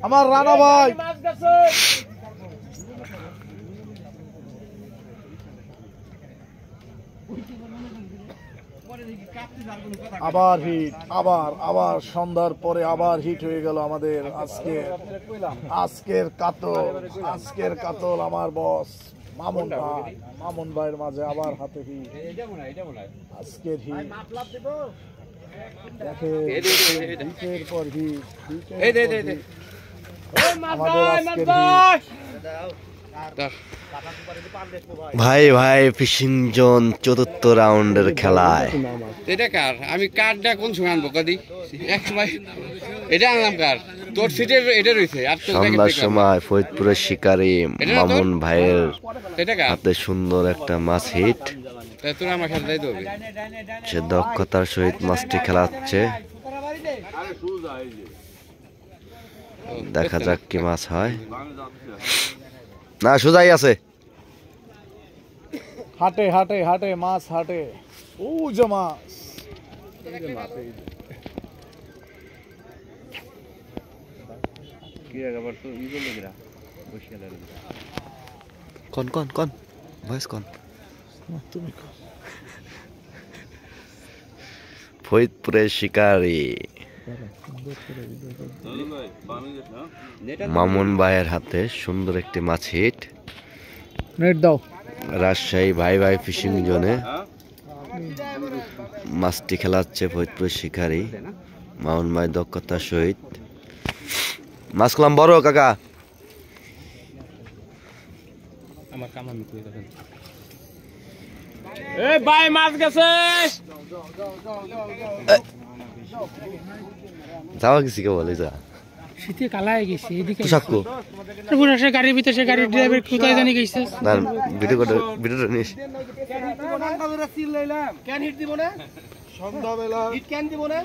আমার রানা ভাই আবার হিট, আবার সন্ধ্যার পরে আবার হিট হয়ে গেল আমাদের আজকের কাতল আমার বস মামুন ভাইয়ের মাঝে আবার হাতে হিট। আজকের হিট হিটের পর হিট, আমাদের আজকের ভাই ভাই ফিশিং জোন চতুর্থ রাউন্ডের খেলায় এটা কার? আমি কারটা কোন সময় আনবো কদি? এক সময় এটা আনলাম কার? তোর সিটে এটা রয়েছে। সন্ধ্যার সময় ফরিদপুরের শিকারী মামুন ভাইয়ের এটা কার? হাতে সুন্দর একটা মাছ হিট। তোর আমার সাথে যাইতে হবে। সে দক্ষতার সহিত মাছটি খেলাচ্ছে। দেখা যাক কি মাছ হয়। না সোজাই আছে। হাটে হাটে হাটে মাছ হাটে। ও যে মাছ কোন কোন কোন ভয়েস কোন? তুমি ফরিদপুরের শিকারী মামুন ভাইয়ের হাতে সুন্দর একটি মাছ হিট। নেট দাও। রাজশাহী ভাই ভাই ফিশিং জোনে মাছটি খেলাচ্ছে ফরিদপুরের শিকারী মামুন ভাই দক্ষতার সহিত। মাছ খেলাম বড় কাকা। ভাই মাছ গেছে। যাওয়া গেছি কে বলে যা শীতে কালা হয়ে গেছে এদিকে সাক্কু সে গাড়ির ভিতরে সে গাড়ির ড্রাইভার কোথায় জানি গেছে না ভিডিওটা নিস সন্ধ্যাবেলা হিট কেন দিব না?